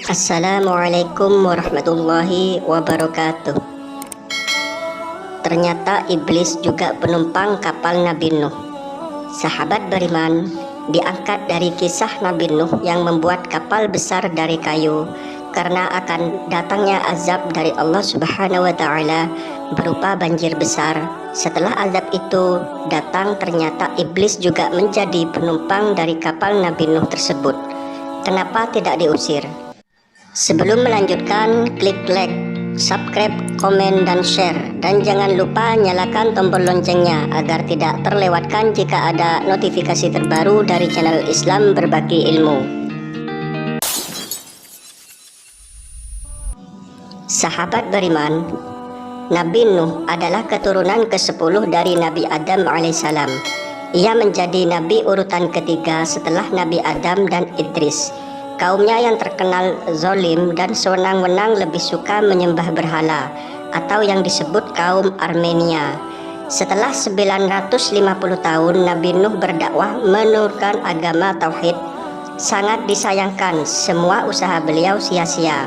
Assalamualaikum warahmatullahi wabarakatuh. Ternyata iblis juga penumpang kapal Nabi Nuh. Sahabat beriman, diangkat dari kisah Nabi Nuh yang membuat kapal besar dari kayu karena akan datangnya azab dari Allah Subhanahu wa Ta'ala berupa banjir besar. Setelah azab itu datang, ternyata iblis juga menjadi penumpang dari kapal Nabi Nuh tersebut. Kenapa tidak diusir? Sebelum melanjutkan, klik like, subscribe, komen, dan share. Dan jangan lupa nyalakan tombol loncengnya agar tidak terlewatkan jika ada notifikasi terbaru dari channel Islam Berbagi Ilmu. Sahabat beriman, Nabi Nuh adalah keturunan ke-10 dari Nabi Adam alaihissalam. Ia menjadi nabi urutan ketiga setelah Nabi Adam dan Idris. Kaumnya yang terkenal zolim dan sewenang-wenang lebih suka menyembah berhala atau yang disebut kaum Armenia. Setelah 950 tahun Nabi Nuh berdakwah menurunkan agama tauhid, sangat disayangkan semua usaha beliau sia-sia.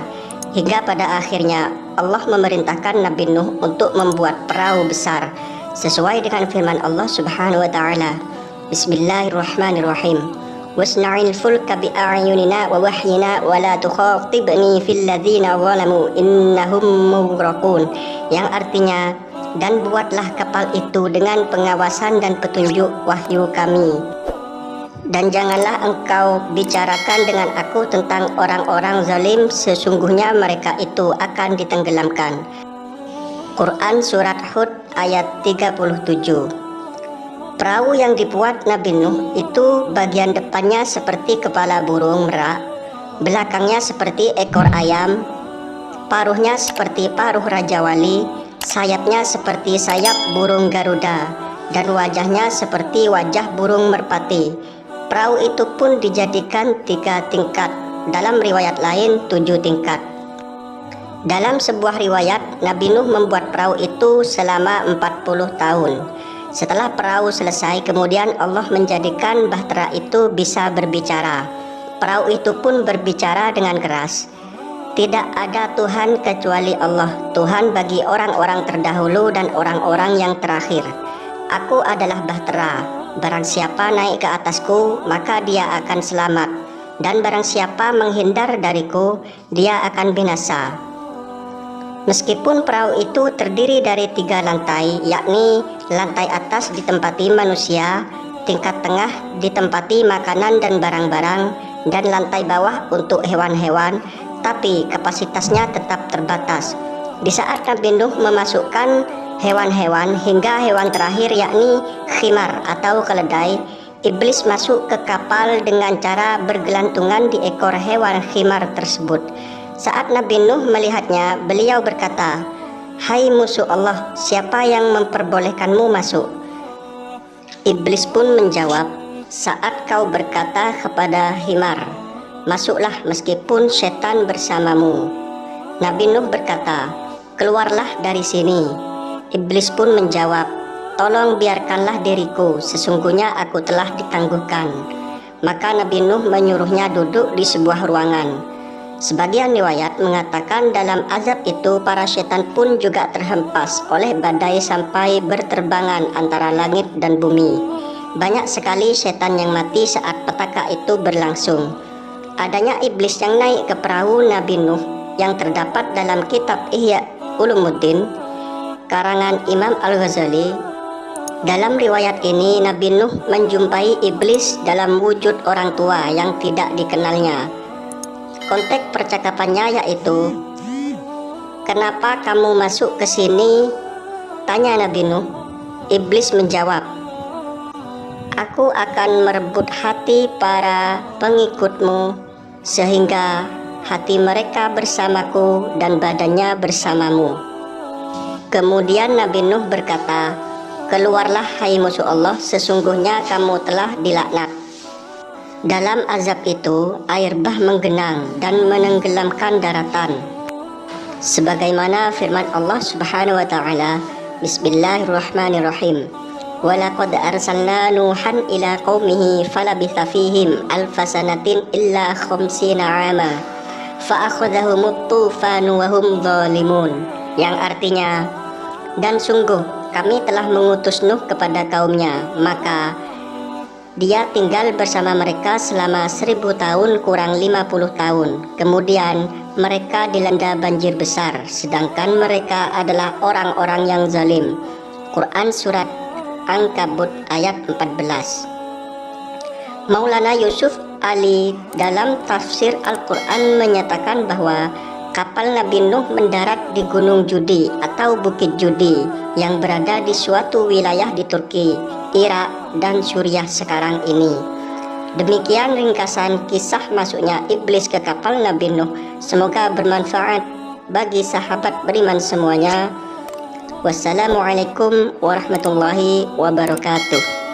Hingga pada akhirnya Allah memerintahkan Nabi Nuh untuk membuat perahu besar sesuai dengan firman Allah Subhanahu wa Ta'ala. Bismillahirrahmanirrahim. Wasna'il fulka bi'ayunina wa wahyina wa la tukhatibni fil ladzina zalamu innahum mughraqun, yang artinya, dan buatlah kapal itu dengan pengawasan dan petunjuk wahyu kami, dan janganlah engkau bicarakan dengan aku tentang orang-orang zalim, sesungguhnya mereka itu akan ditenggelamkan. Quran Surat Hud ayat 37. Perahu yang dibuat Nabi Nuh itu bagian depannya seperti kepala burung merak, belakangnya seperti ekor ayam, paruhnya seperti paruh Raja Wali, sayapnya seperti sayap burung Garuda, dan wajahnya seperti wajah burung merpati. Perahu itu pun dijadikan 3 tingkat, dalam riwayat lain 7 tingkat. Dalam sebuah riwayat, Nabi Nuh membuat perahu itu selama 40 tahun. Setelah perahu selesai, kemudian Allah menjadikan bahtera itu bisa berbicara. Perahu itu pun berbicara dengan keras. Tidak ada Tuhan kecuali Allah, Tuhan bagi orang-orang terdahulu dan orang-orang yang terakhir. Aku adalah bahtera. Barang siapa naik ke atasku, maka dia akan selamat. Dan barang siapa menghindar dariku, dia akan binasa. Meskipun perahu itu terdiri dari 3 lantai, yakni lantai atas ditempati manusia, tingkat tengah ditempati makanan dan barang-barang, dan lantai bawah untuk hewan-hewan, tapi kapasitasnya tetap terbatas. Di saat Nabi Nuh memasukkan hewan-hewan hingga hewan terakhir, yakni khimar atau keledai, iblis masuk ke kapal dengan cara bergelantungan di ekor hewan khimar tersebut. Saat Nabi Nuh melihatnya, beliau berkata, "Hai musuh Allah, siapa yang memperbolehkanmu masuk?" Iblis pun menjawab, "Saat kau berkata kepada himar, masuklah meskipun setan bersamamu." Nabi Nuh berkata, "Keluarlah dari sini." Iblis pun menjawab, "Tolong biarkanlah diriku, sesungguhnya aku telah ditangguhkan." Maka Nabi Nuh menyuruhnya duduk di sebuah ruangan. Sebagian riwayat mengatakan dalam azab itu para setan pun juga terhempas oleh badai sampai berterbangan antara langit dan bumi. Banyak sekali setan yang mati saat petaka itu berlangsung. Adanya iblis yang naik ke perahu Nabi Nuh yang terdapat dalam kitab Ihya Ulumuddin karangan Imam Al-Ghazali. Dalam riwayat ini Nabi Nuh menjumpai iblis dalam wujud orang tua yang tidak dikenalnya. Konteks percakapannya yaitu, "Kenapa kamu masuk ke sini?" tanya Nabi Nuh. Iblis menjawab, "Aku akan merebut hati para pengikutmu sehingga hati mereka bersamaku dan badannya bersamamu." Kemudian Nabi Nuh berkata, "Keluarlah hai musuh Allah, sesungguhnya kamu telah dilaknat." Dalam azab itu, air bah menggenang dan menenggelamkan daratan. Sebagaimana firman Allah Subhanahu wa Ta'ala, Bismillahirrahmanirrahim. Walaqad arsalna Nuhan ila qaumihi falabitha fihim alfa sanatin illa khamsina 'ama fa'akhadhahumut tufanu wa hum zalimun, yang artinya, dan sungguh kami telah mengutus Nuh kepada kaumnya, maka dia tinggal bersama mereka selama 1000 tahun kurang 50 tahun. Kemudian mereka dilanda banjir besar, sedangkan mereka adalah orang-orang yang zalim. Quran Surat Ankabut ayat 14. Maulana Yusuf Ali dalam tafsir Al-Quran menyatakan bahwa kapal Nabi Nuh mendarat di Gunung Judi atau Bukit Judi yang berada di suatu wilayah di Turki, Irak, dan Suriah sekarang ini. Demikian ringkasan kisah masuknya iblis ke kapal Nabi Nuh. Semoga bermanfaat bagi sahabat beriman semuanya. Wassalamualaikum warahmatullahi wabarakatuh.